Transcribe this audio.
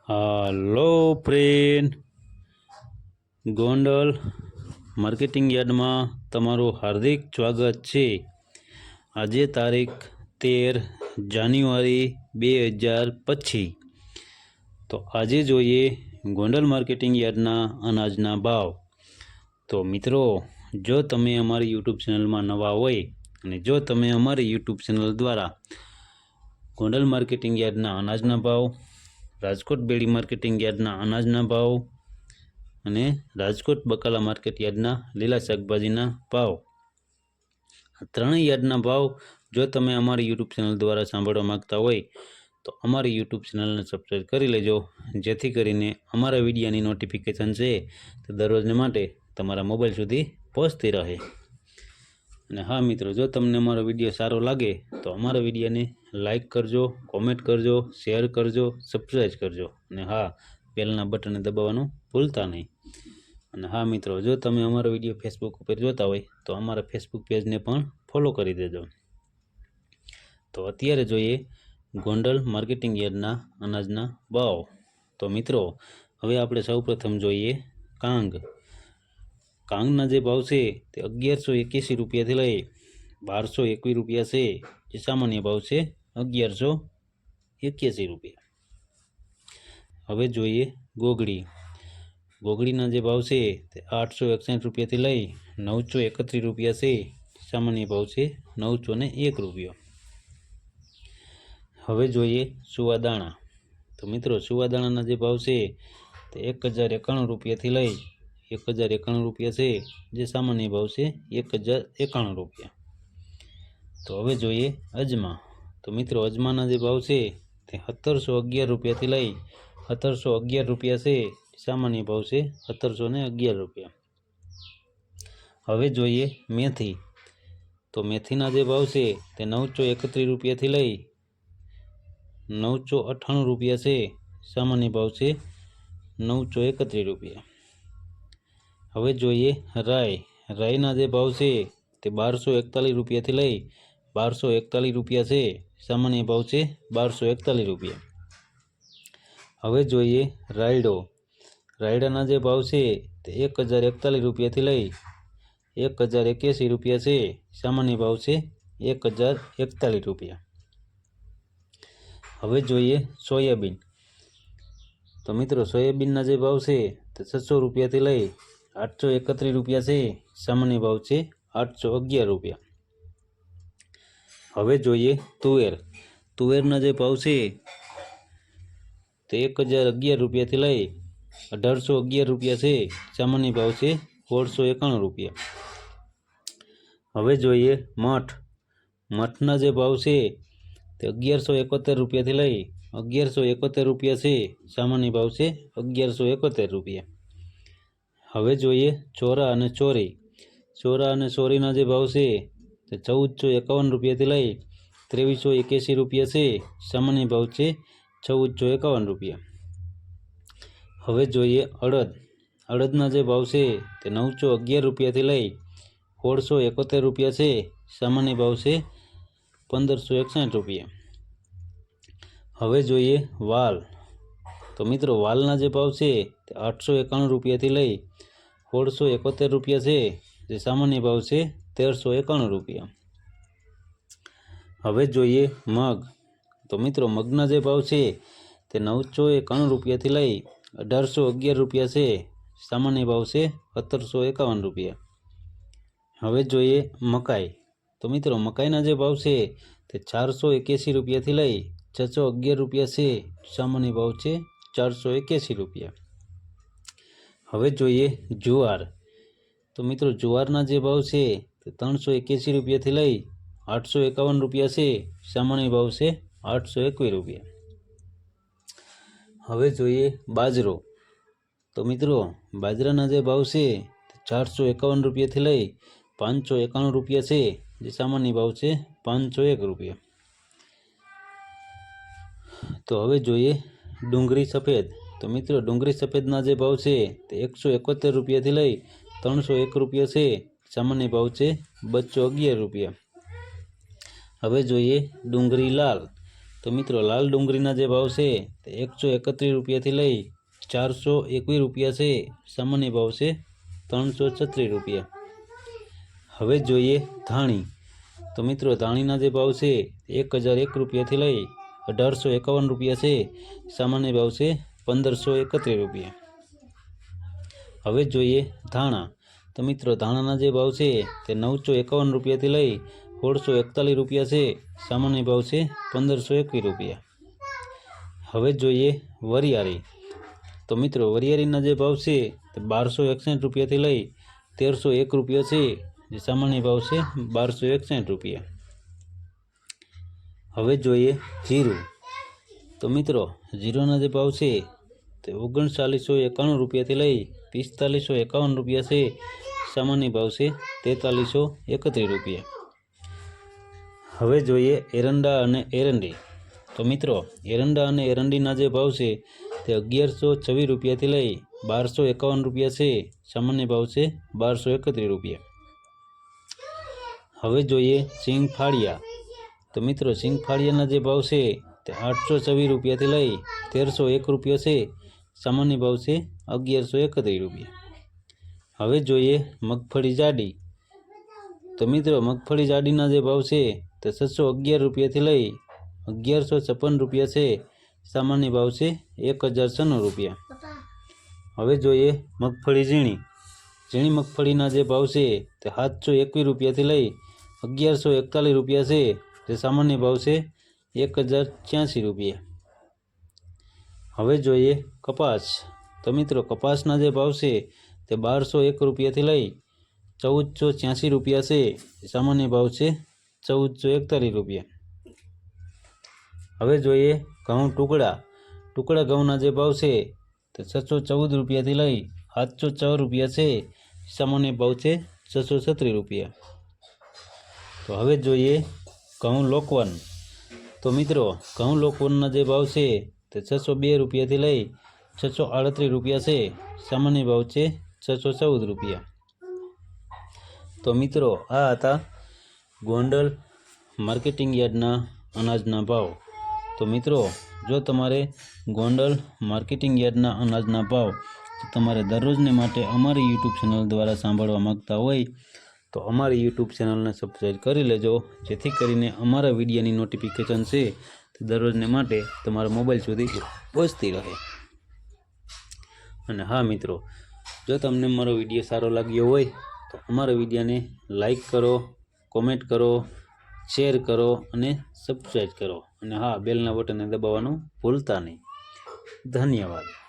હાલો friend, Gondal marketing યાર્ડમાં તમારું હાર્દિક સ્વાગત છે। આજે તારીખ 13 જાન્યુઆરી 2025। તો આજે જોઈએ ગોંડલ માર્કેટિંગ યાર્ડના અનાજના ભાવ। તો મિત્રો, જો તમે અમારી યુટ્યુબ ચેનલમાં નવા હોય અને જો તમે અમારી યુટ્યુબ ચેનલ દ્વારા ગોંડલ માર્કેટિંગ યાર્ડના અનાજના ભાવ, રાજકોટ બેડી માર્કેટિંગ યાર્ડના અનાજના ભાવ અને રાજકોટ બકાલા માર્કેટ યાર્ડના લીલા શાકભાજીના ભાવ, આ ત્રણેય યાર્ડના ભાવ જો તમે અમારી યુટ્યુબ ચેનલ દ્વારા સાંભળવા માગતા હોય તો અમારી યુટ્યુબ ચેનલને સબસ્ક્રાઈબ કરી લેજો, જેથી કરીને અમારા વિડીયોની નોટિફિકેશન છે તે દરરોજને માટે તમારા મોબાઈલ સુધી પહોંચતી રહે। અને હા મિત્રો, જો તમને અમારો વિડીયો સારો લાગે તો અમારા વિડીયોને લાઈક કરજો, કોમેન્ટ કરજો, શેર કરજો, સબસ્ક્રાઈબ કરજો અને હા, બેલના બટનને દબાવવાનું ભૂલતા નહીં। અને હા મિત્રો, જો તમે અમારો વિડીયો ફેસબુક ઉપર જોતા હોય તો અમારા ફેસબુક પેજને પણ ફોલો કરી દેજો। તો અત્યારે જોઈએ ગોંડલ માર્કેટિંગ યાર્ડના અનાજના ભાવ। તો મિત્રો, હવે આપણે સૌપ્રથમ જોઈએ કાંગના જે ભાવ છે તે 1181 રૂપિયાથી લઈ 1221 રૂપિયા છે, જે સામાન્ય ભાવ છે 1181 રૂપિયા। હવે જોઈએ ગોગડીના જે ભાવ છે તે 861 રૂપિયાથી લઈ 931 રૂપિયા છે, સામાન્ય ભાવ છે 901 રૂપિયા। હવે જોઈએ સુવાદાણા। તો મિત્રો, સુવાદાણાના જે ભાવ છે તે 1091 રૂપિયાથી લઈ 1091 રૂપિયા છે, જે સામાન્ય ભાવ છે 1091 રૂપિયા। તો હવે જોઈએ અજમા। તો મિત્રો, અજમાના જે ભાવ છે તે 1711 રૂપિયાથી લઈ 1711 રૂપિયા છે, સામાન્ય ભાવ છે 1711 રૂપિયા। હવે જોઈએ મેથી। તો મેથીના જે ભાવ છે તે 931 રૂપિયાથી લઈ 998 રૂપિયા છે, સામાન્ય ભાવ છે 931 રૂપિયા। હવે જોઈએ રાઈના જે ભાવ છે તે 1241 રૂપિયાથી લઈ 1241 રૂપિયા છે, સામાન્ય ભાવ છે 1241 રૂપિયા। હવે જોઈએ રાયડાના જે ભાવ છે તે 1041 રૂપિયાથી લઈ 1081 રૂપિયા છે, સામાન્ય ભાવ છે 1041 રૂપિયા। હવે જોઈએ સોયાબીન। તો મિત્રો, સોયાબીનના જે ભાવ છે તે 600 રૂપિયાથી લઈ 831 રૂપિયા છે, સામાન્ય ભાવ છે 811 રૂપિયા। હવે જોઈએ તુવેરના જે ભાવ છે તે 1011 રૂપિયાથી લઈ 1811 રૂપિયા છે, સામાન્ય ભાવ છે 1691 રૂપિયા। હવે જોઈએ મઠના જે ભાવ છે તે 1171 રૂપિયાથી લઈ 1171 રૂપિયા છે, સામાન્ય ભાવ છે 1171 રૂપિયા। હવે જોઈએ ચોરા અને ચોરીના જે ભાવ છે તે 1451 રૂપિયાથી લઈ 2381 રૂપિયા છે, સામાન્ય ભાવ છે 1451 રૂપિયા। હવે જોઈએ અડદના જે ભાવ છે તે 911 રૂપિયાથી લઈ 1671 રૂપિયા છે, સામાન્ય ભાવ છે 1561 રૂપિયા। હવે જોઈએ વાલ। તો મિત્રો, વાલના જે ભાવ છે તે 891 રૂપિયાથી લઈ 1671 રૂપિયા છે, જે સામાન્ય ભાવ છે 1391 રૂપિયા। હવે જોઈએ મગ। તો મિત્રો, મગના જે ભાવ છે તે 991 રૂપિયાથી લઈ 1811 રૂપિયા છે, સામાન્ય ભાવ છે 1751 રૂપિયા। હવે જોઈએ મકાઈ। તો મિત્રો, મકાઈના જે ભાવ છે તે 481 રૂપિયાથી લઈ 611 રૂપિયા છે, સામાન્ય ભાવ છે 481 રૂપિયા। હવે જોઈએ જુવાર। તો મિત્રો, જુવારના જે ભાવ છે તે 381 રૂપિયાથી લઈ 851 રૂપિયા છે, સામાન્ય ભાવ છે 821 રૂપિયા। હવે જોઈએ બાજરો। તો મિત્રો, બાજરાના જે ભાવ છે તે 451 રૂપિયાથી લઈ 591 રૂપિયા છે, જે સામાન્ય ભાવ છે 501 રૂપિયા। તો હવે જોઈએ ડુંગળી સફેદ। તો મિત્રો, ડુંગળી સફેદના જે ભાવ છે તે 171 રૂપિયાથી લઈ 301 રૂપિયા છે, સામાન્ય ભાવ છે 211 રૂપિયા। હવે જોઈએ ડુંગળી લાલ। તો મિત્રો લાલ ડુંગળીના જે ભાવ છે તે 131 રૂપિયાથી લઈ 421 રૂપિયા છે. સામાન્ય ભાવ છે 336 રૂપિયા. હવે જોઈએ ધાણી. તો મિત્રો ધાણીના જે ભાવ છે 1001 રૂપિયાથી લઈ 1851 રૂપિયા છે. સામાન્ય ભાવ છે 1531 રૂપિયા. હવે જોઈએ ધાણા. તો મિત્રો ધાણાના જે ભાવ છે તે 951 રૂપિયાથી લઈ 1641 રૂપિયા છે. સામાન્ય ભાવ છે 1521 રૂપિયા. હવે જોઈએ વરિયાળી. તો મિત્રો વરિયાળીના જે ભાવ છે તે 1261 રૂપિયાથી લઈ 1301 રૂપિયા છે. જે સામાન્ય ભાવ છે 1261 રૂપિયા. હવે જોઈએ જીરું. તો મિત્રો જીરાના જે ભાવ છે તે 3991 રૂપિયાથી લઈ 4551 રૂપિયા છે. સામાન્ય ભાવ છે 4331 રૂપિયા. હવે જોઈએ એરંડા અને એરંડી. તો મિત્રો એરંડા અને એરંડીના જે ભાવ છે તે 1126 રૂપિયાથી લઈ 1251 રૂપિયા છે. સામાન્ય ભાવ છે 1231 રૂપિયા. હવે જોઈએ સિંગફાળિયા. તો મિત્રો સિંગફાળિયાના જે ભાવ છે તે 824 રૂપિયાથી લઈ 1301 રૂપિયા છે. સામાન્ય ભાવ છે 1131 રૂપિયા. હવે જોઈએ મગફળી જાડી. તો મિત્રો મગફળી જાડીના જે ભાવ છે તે 611 રૂપિયાથી લઈ 1156 રૂપિયા છે. સામાન્ય ભાવ છે 1096 રૂપિયા. હવે જોઈએ મગફળી ઝીણી. ઝીણી મગફળીના જે ભાવ છે તે 721 રૂપિયાથી લઈ 1141 રૂપિયા છે. જે સામાન્ય ભાવ છે 1086 રૂપિયા. હવે જોઈએ કપાસ. તો મિત્રો કપાસના જે ભાવ છે તે 1201 રૂપિયાથી લઈ 1486 રૂપિયા છે. સામાન્ય ભાવ છે 1441 રૂપિયા. હવે જોઈએ ઘઉં ટુકડા. ટુકડા ઘઉંના જે ભાવ છે તે 614 રૂપિયાથી લઈ 704 રૂપિયા છે. સામાન્ય ભાવ છે 636 રૂપિયા. તો હવે જોઈએ ઘઉં લોકવન. તો મિત્રો ઘઉં લોકવનના જે ભાવ છે તે 602 રૂપિયાથી લઈ 638 રૂપિયા છે. સામાન્ય ભાવ છે 614 રૂપિયા. તો મિત્રો આ હતા ગોંડલ માર્કેટિંગ યાર્ડના અનાજના ભાવ. તો મિત્રો જો તમારે ગોંડલ માર્કેટિંગ યાર્ડના અનાજના ભાવ તમારે દરરોજને માટે અમારી યુટ્યુબ ચેનલ દ્વારા સાંભળવા માગતા હોય તો અમારી યુટ્યુબ ચેનલને સબસ્ક્રાઈબ કરી લેજો, જેથી કરીને અમારા વિડીયોની નોટિફિકેશન છે તે દરરોજને માટે તમારા મોબાઈલ સુધી પહોંચતી રહે. અને હા મિત્રો, જો તમને મારો વિડીયો સારો લાગ્યો હોય તો અમારા વિડીયોને લાઈક કરો, કોમેન્ટ કરો, શેર કરો અને સબસ્ક્રાઈબ કરો. અને હા, બેલના બટનને દબાવવાનું ભૂલતા નહીં. ધન્યવાદ.